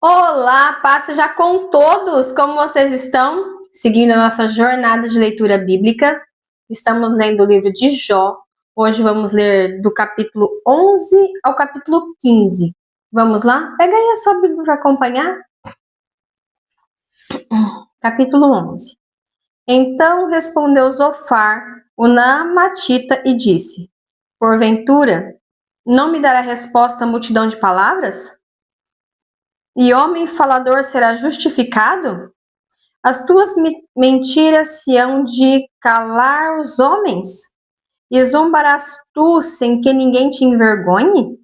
Olá, paz seja com todos! Como vocês estão? Seguindo a nossa jornada de leitura bíblica, estamos lendo o livro de Jó. Hoje vamos ler do capítulo 11 ao capítulo 15. Vamos lá? Pega aí a sua Bíblia para acompanhar. Capítulo 11. Então respondeu Zofar, o Naamatita, e disse: Porventura, não me dará resposta a multidão de palavras? E homem falador será justificado? As tuas mentiras se hão de calar os homens? E zombarás tu sem que ninguém te envergonhe?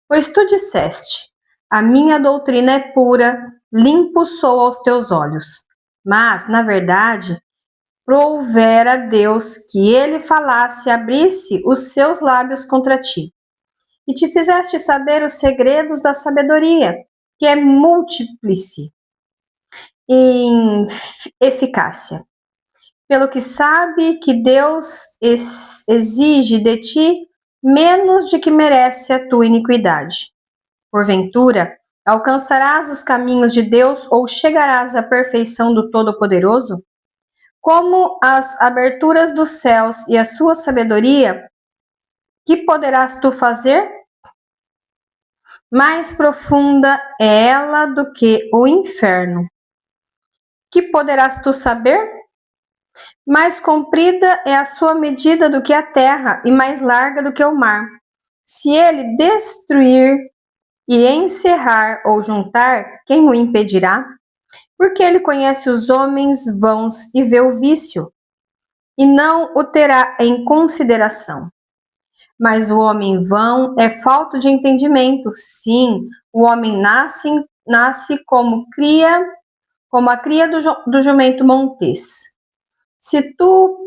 Pois tu disseste: a minha doutrina é pura, limpo sou aos teus olhos. Mas, na verdade, prouvera Deus que ele falasse e abrisse os seus lábios contra ti. E te fizeste saber os segredos da sabedoria, que é múltiplice em eficácia. Pelo que sabe que Deus exige de ti menos de que merece a tua iniquidade. Porventura, alcançarás os caminhos de Deus ou chegarás à perfeição do Todo-Poderoso? Como as aberturas dos céus e a sua sabedoria, que poderás tu fazer? Mais profunda é ela do que o inferno. Que poderás tu saber? Mais comprida é a sua medida do que a terra, e mais larga do que o mar. Se ele destruir e encerrar ou juntar, quem o impedirá? Porque ele conhece os homens vãos e vê o vício, e não o terá em consideração. Mas o homem vão é falto de entendimento. Sim, o homem nasce como a cria do jumento montês. Se tu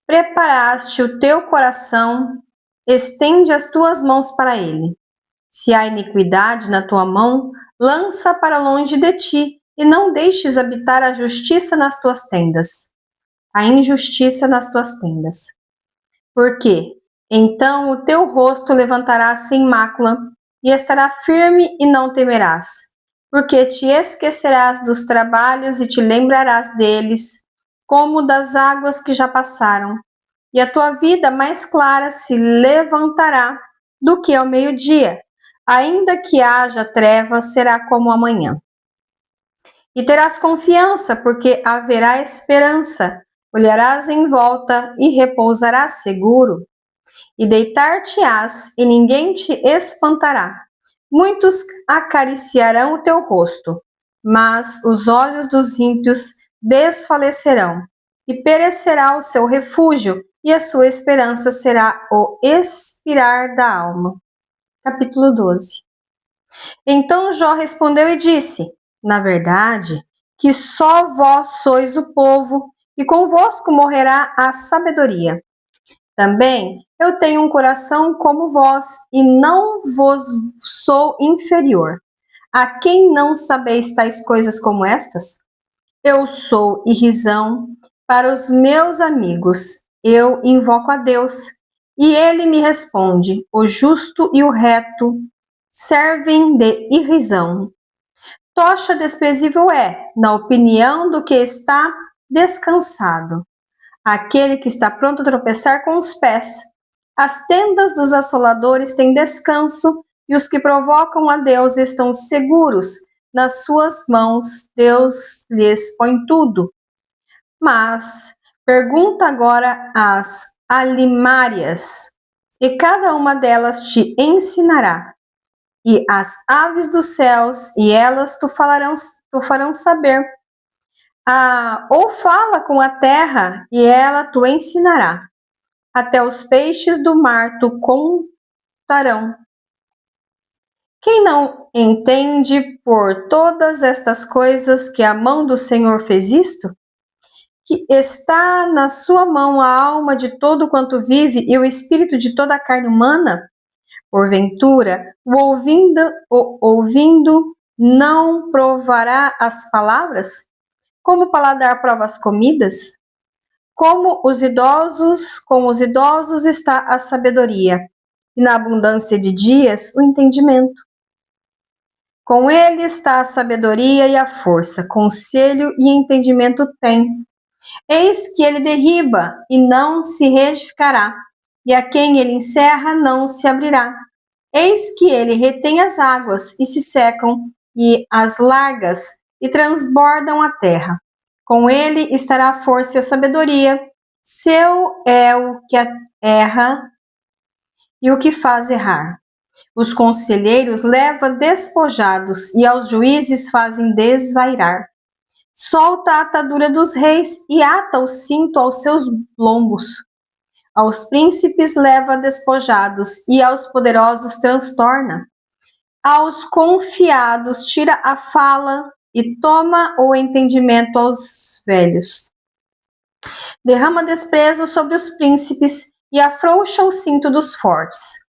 preparaste o teu coração, estende as tuas mãos para ele. Se há iniquidade na tua mão, lança para longe de ti, e não deixes habitar a justiça nas tuas tendas. A injustiça nas tuas tendas. Porque então o teu rosto levantarás sem mácula, e estará firme e não temerás. Porque te esquecerás dos trabalhos e te lembrarás deles, como das águas que já passaram, e a tua vida mais clara se levantará do que ao meio-dia. Ainda que haja trevas, será como amanhã. E terás confiança, porque haverá esperança. Olharás em volta e repousarás seguro. E deitar-te-ás, e ninguém te espantará. Muitos acariciarão o teu rosto, mas os olhos dos ímpios desfalecerão, e perecerá o seu refúgio, e a sua esperança será o expirar da alma. Capítulo 12. Então Jó respondeu e disse: na verdade, que só vós sois o povo, e convosco morrerá a sabedoria. Também eu tenho um coração como vós, e não vos sou inferior. A quem não sabeis tais coisas como estas? Eu sou irrisão para os meus amigos. Eu invoco a Deus, e ele me responde. O justo e o reto servem de irrisão. Tocha desprezível é, na opinião do que está descansado, aquele que está pronto a tropeçar com os pés. As tendas dos assoladores têm descanso, e os que provocam a Deus estão seguros. Nas suas mãos Deus lhes põe tudo. Mas pergunta agora às alimárias, e cada uma delas te ensinará. E as aves dos céus, e elas tu farão saber. Ou fala com a terra, e ela tu ensinará. Até os peixes do mar tu contarão. Quem não entende por todas estas coisas que a mão do Senhor fez isto? Que está na sua mão a alma de todo quanto vive e o espírito de toda a carne humana? Porventura, o ouvindo não provará as palavras? Como o paladar prova as comidas? Com os idosos está a sabedoria, e na abundância de dias o entendimento. Com ele está a sabedoria e a força, conselho e entendimento tem. Eis que ele derriba e não se reedificará, e a quem ele encerra não se abrirá. Eis que ele retém as águas e se secam, e as largas e transbordam a terra. Com ele estará a força e a sabedoria. Seu é o que erra e o que faz errar. Os conselheiros leva despojados e aos juízes fazem desvairar. Solta a atadura dos reis e ata o cinto aos seus lombos. Aos príncipes leva despojados e aos poderosos transtorna. Aos confiados tira a fala e toma o entendimento aos velhos. Derrama desprezo sobre os príncipes e afrouxa o cinto dos fortes.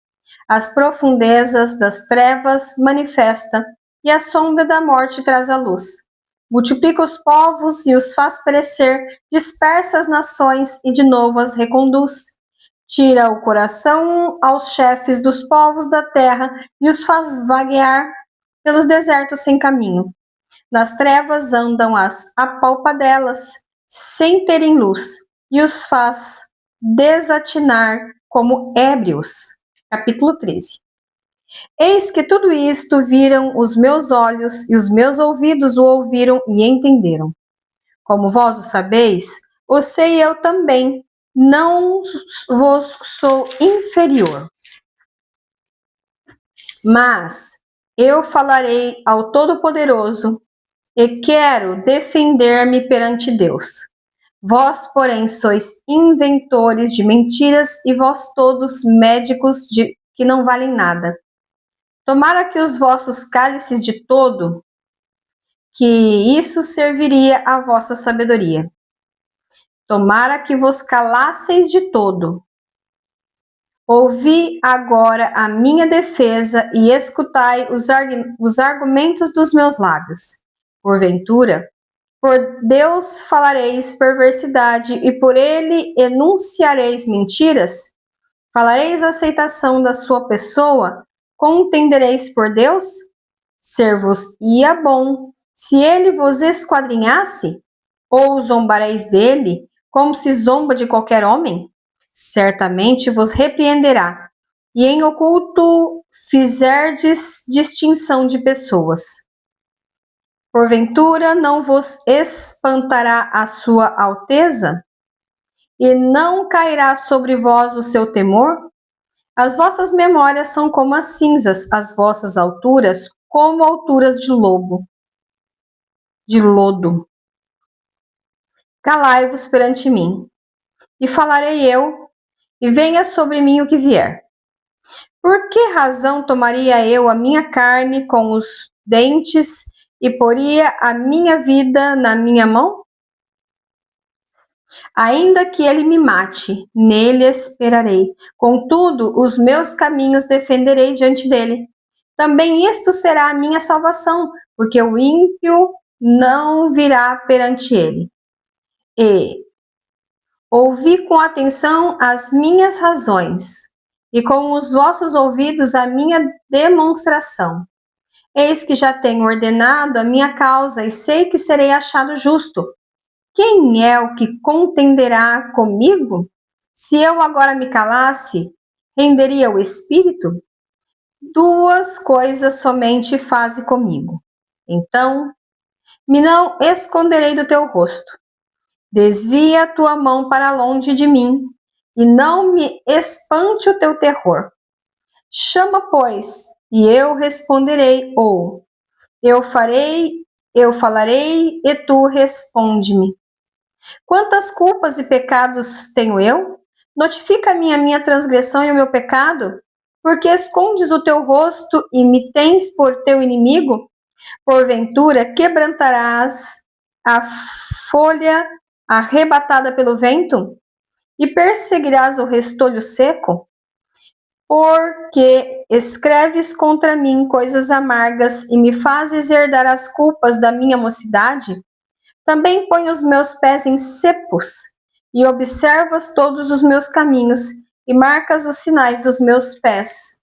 As profundezas das trevas manifesta, e a sombra da morte traz a luz. Multiplica os povos e os faz perecer, dispersa as nações e de novo as reconduz. Tira o coração aos chefes dos povos da terra e os faz vaguear pelos desertos sem caminho. Nas trevas andam as apalpadelas, sem terem luz, e os faz desatinar como ébrios. Capítulo 13. Eis que tudo isto viram os meus olhos, e os meus ouvidos o ouviram e entenderam. Como vós o sabeis, o sei eu também, não vos sou inferior. Mas eu falarei ao Todo-Poderoso, e quero defender-me perante Deus. Vós, porém, sois inventores de mentiras e vós todos médicos que não valem nada. Tomara que os vossos cálices de todo, que isso serviria à vossa sabedoria. Tomara que vos calasseis de todo. Ouvi agora a minha defesa e escutai os argumentos dos meus lábios. Porventura, por Deus falareis perversidade e por ele enunciareis mentiras? Falareis a aceitação da sua pessoa? Contendereis por Deus? Ser-vos-ia bom se ele vos esquadrinhasse? Ou zombareis dele, como se zomba de qualquer homem? Certamente vos repreenderá, e em oculto fizerdes distinção de pessoas. Porventura não vos espantará a sua alteza? E não cairá sobre vós o seu temor? As vossas memórias são como as cinzas, as vossas alturas como alturas de lodo. Calai-vos perante mim, e falarei eu, e venha sobre mim o que vier. Por que razão tomaria eu a minha carne com os dentes e poria a minha vida na minha mão? Ainda que ele me mate, nele esperarei. Contudo, os meus caminhos defenderei diante dele. Também isto será a minha salvação, porque o ímpio não virá perante ele. E ouvi com atenção as minhas razões, e com os vossos ouvidos a minha demonstração. Eis que já tenho ordenado a minha causa, e sei que serei achado justo. Quem é o que contenderá comigo? Se eu agora me calasse, renderia o espírito? Duas coisas somente faze comigo. Então, me não esconderei do teu rosto. Desvia a tua mão para longe de mim, e não me espante o teu terror. Chama, pois, e eu responderei, ou eu falarei, e tu responde-me. Quantas culpas e pecados tenho eu? Notifica-me a minha transgressão e o meu pecado, porque escondes o teu rosto e me tens por teu inimigo? Porventura quebrantarás a folha arrebatada pelo vento? E perseguirás o restolho seco? Porque escreves contra mim coisas amargas e me fazes herdar as culpas da minha mocidade? Também põe os meus pés em cepos, e observas todos os meus caminhos, e marcas os sinais dos meus pés.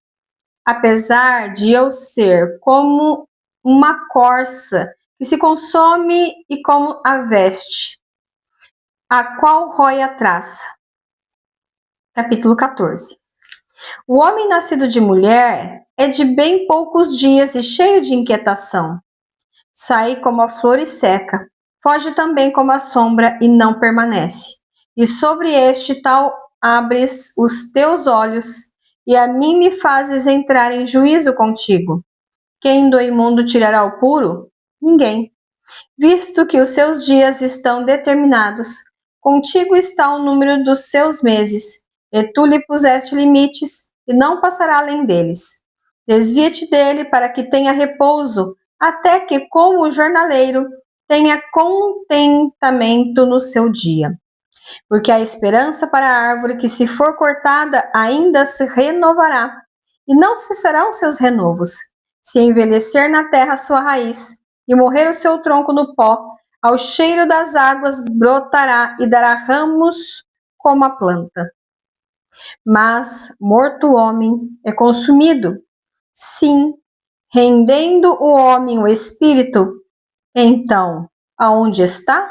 Apesar de eu ser como uma corça que se consome e como a veste, a qual rói a traça. Capítulo 14. O homem nascido de mulher é de bem poucos dias e cheio de inquietação. Sai como a flor e seca, foge também como a sombra e não permanece. E sobre este tal abres os teus olhos, e a mim me fazes entrar em juízo contigo. Quem do imundo tirará o puro? Ninguém. Visto que os seus dias estão determinados, contigo está o número dos seus meses, e tu lhe puseste limites, e não passará além deles. Desvia-te dele para que tenha repouso, até que, como o jornaleiro, tenha contentamento no seu dia. Porque a esperança para a árvore que, se for cortada, ainda se renovará, e não cessarão seus renovos. Se envelhecer na terra a sua raiz, e morrer o seu tronco no pó, ao cheiro das águas brotará e dará ramos como a planta. Mas, morto o homem, é consumido. Sim, rendendo o homem o espírito, então, aonde está?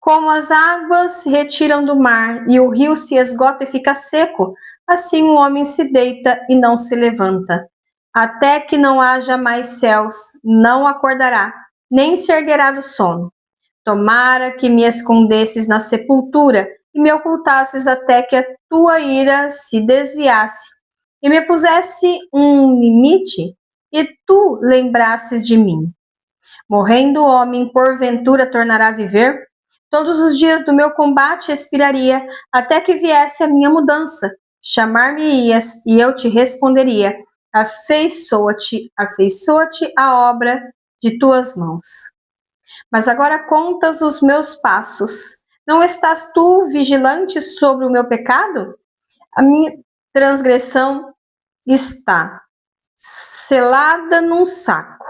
Como as águas se retiram do mar e o rio se esgota e fica seco, assim o homem se deita e não se levanta. Até que não haja mais céus, não acordará, nem se erguerá do sono. Tomara que me escondesses na sepultura e me ocultasses até que a tua ira se desviasse e me pusesse um limite e tu lembrasses de mim. Morrendo o homem, porventura tornará a viver? Todos os dias do meu combate expiraria, até que viesse a minha mudança. Chamar-me-ias e eu te responderia: afeiçoa-te, afeiçoa-te a obra de tuas mãos. Mas agora contas os meus passos. Não estás tu vigilante sobre o meu pecado? A minha transgressão está selada num saco,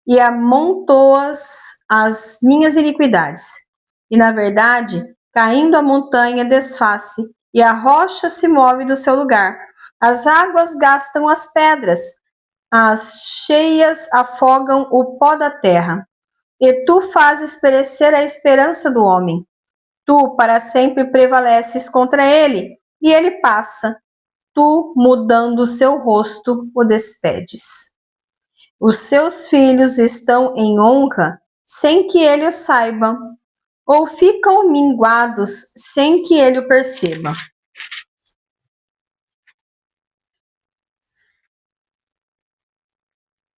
e amontoas as minhas iniquidades. E, na verdade, caindo a montanha desfaz-se, e a rocha se move do seu lugar. As águas gastam as pedras, as cheias afogam o pó da terra. E tu fazes perecer a esperança do homem. Tu para sempre prevaleces contra ele, e ele passa. Tu, mudando o seu rosto, o despedes. Os seus filhos estão em honra sem que ele o saiba, ou ficam minguados sem que ele o perceba.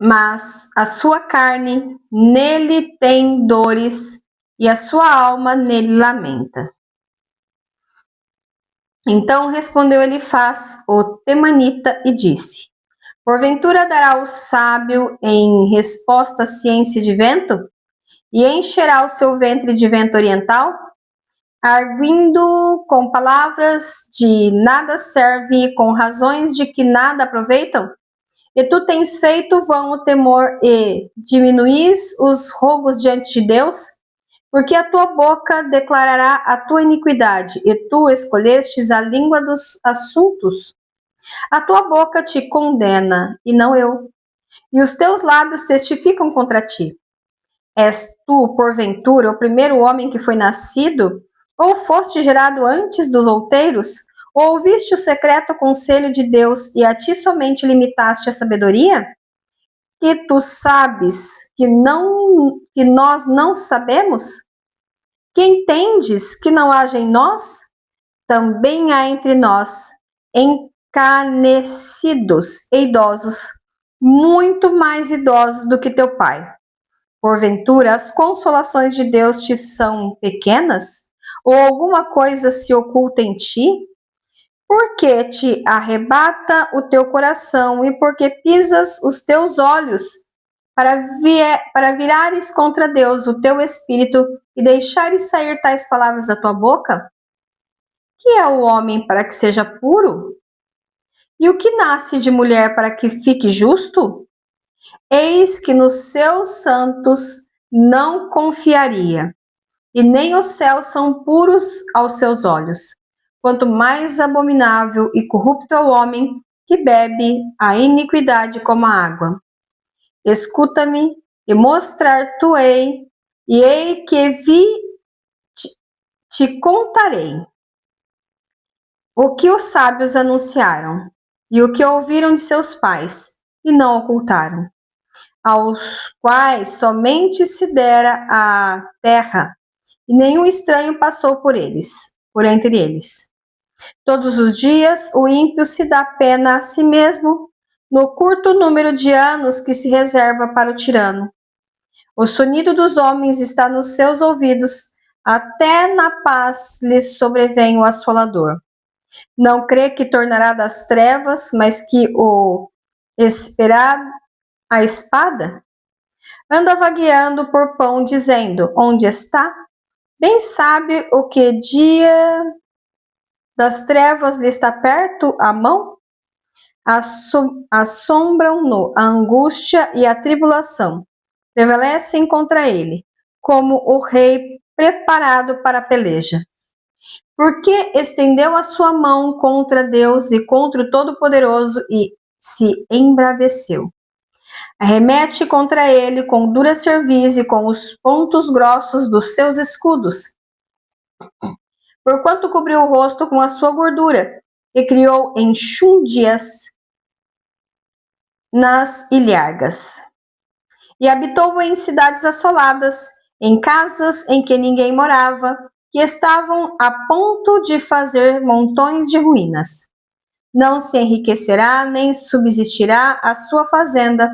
Mas a sua carne nele tem dores, e a sua alma nele lamenta. Então respondeu Elifaz, o temanita, e disse: porventura dará o sábio em resposta a ciência de vento? E encherá o seu ventre de vento oriental? Arguindo com palavras de nada serve e com razões de que nada aproveitam? E tu tens feito vão o temor e diminuís os rogos diante de Deus? Porque a tua boca declarará a tua iniquidade, e tu escolhestes a língua dos assuntos. A tua boca te condena, e não eu, e os teus lábios testificam contra ti. És tu, porventura, o primeiro homem que foi nascido? Ou foste gerado antes dos outeiros? Ou ouviste o secreto conselho de Deus e a ti somente limitaste a sabedoria? Que tu sabes que nós não sabemos? Que entendes que não haja em nós? Também há entre nós encanecidos e idosos, muito mais idosos do que teu pai. Porventura, as consolações de Deus te são pequenas? Ou alguma coisa se oculta em ti? Por que te arrebata o teu coração e por que pisas os teus olhos para virares contra Deus o teu espírito e deixares sair tais palavras da tua boca? Que é o homem para que seja puro? E o que nasce de mulher para que fique justo? Eis que nos seus santos não confiaria, e nem os céus são puros aos seus olhos. Quanto mais abominável e corrupto é o homem que bebe a iniquidade como a água. escuta-me, e mostrar-te-ei, e ei que te contarei o que os sábios anunciaram, e o que ouviram de seus pais, e não ocultaram, aos quais somente se dera a terra, e nenhum estranho passou por entre eles. Todos os dias o ímpio se dá pena a si mesmo, no curto número de anos que se reserva para o tirano. O sonido dos homens está nos seus ouvidos, até na paz lhes sobrevém o assolador. Não crê que tornará das trevas, mas que o esperar a espada? Anda vagueando por pão, dizendo: onde está? Bem sabe o que dia das trevas lhe está perto a mão? Assombram-no a angústia e a tribulação. Prevalecem contra ele, como o rei preparado para a peleja. Porque estendeu a sua mão contra Deus e contra o Todo-Poderoso e se embraveceu. Arremete contra ele com dura cerviz e com os pontos grossos dos seus escudos. Porquanto cobriu o rosto com a sua gordura e criou enxúndias nas ilhargas. E habitou em cidades assoladas, em casas em que ninguém morava, que estavam a ponto de fazer montões de ruínas. Não se enriquecerá, nem subsistirá a sua fazenda,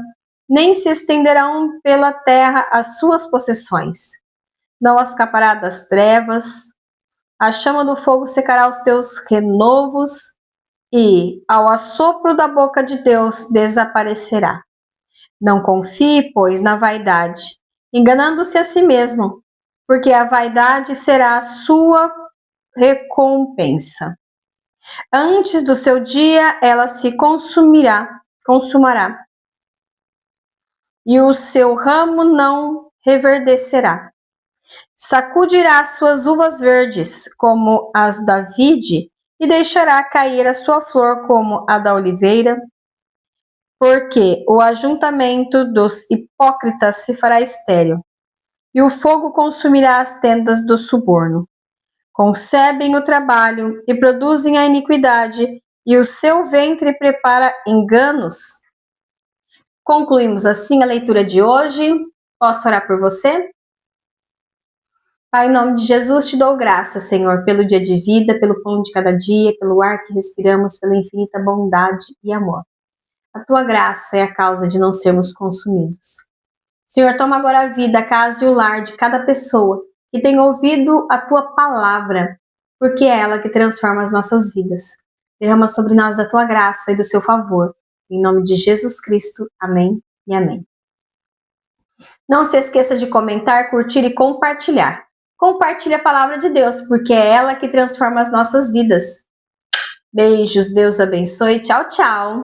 nem se estenderão pela terra as suas possessões. Não escapará das trevas, a chama do fogo secará os teus renovos, e, ao assopro da boca de Deus, desaparecerá. Não confie, pois, na vaidade, enganando-se a si mesmo, porque a vaidade será a sua recompensa. Antes do seu dia, ela se consumará, e o seu ramo não reverdecerá. Sacudirá suas uvas verdes, como as da vide, e deixará cair a sua flor como a da oliveira, porque o ajuntamento dos hipócritas se fará estéril, e o fogo consumirá as tendas do suborno. Concebem o trabalho e produzem a iniquidade, e o seu ventre prepara enganos. Concluímos assim a leitura de hoje. Posso orar por você? Pai, em nome de Jesus, te dou graças, Senhor, pelo dia de vida, pelo pão de cada dia, pelo ar que respiramos, pela infinita bondade e amor. A tua graça é a causa de não sermos consumidos. Senhor, toma agora a vida, a casa e o lar de cada pessoa que tem ouvido a tua palavra, porque é ela que transforma as nossas vidas. Derrama sobre nós da tua graça e do seu favor. Em nome de Jesus Cristo. Amém e amém. Não se esqueça de comentar, curtir e compartilhar. Compartilhe a palavra de Deus, porque é ela que transforma as nossas vidas. Beijos, Deus abençoe. Tchau, tchau.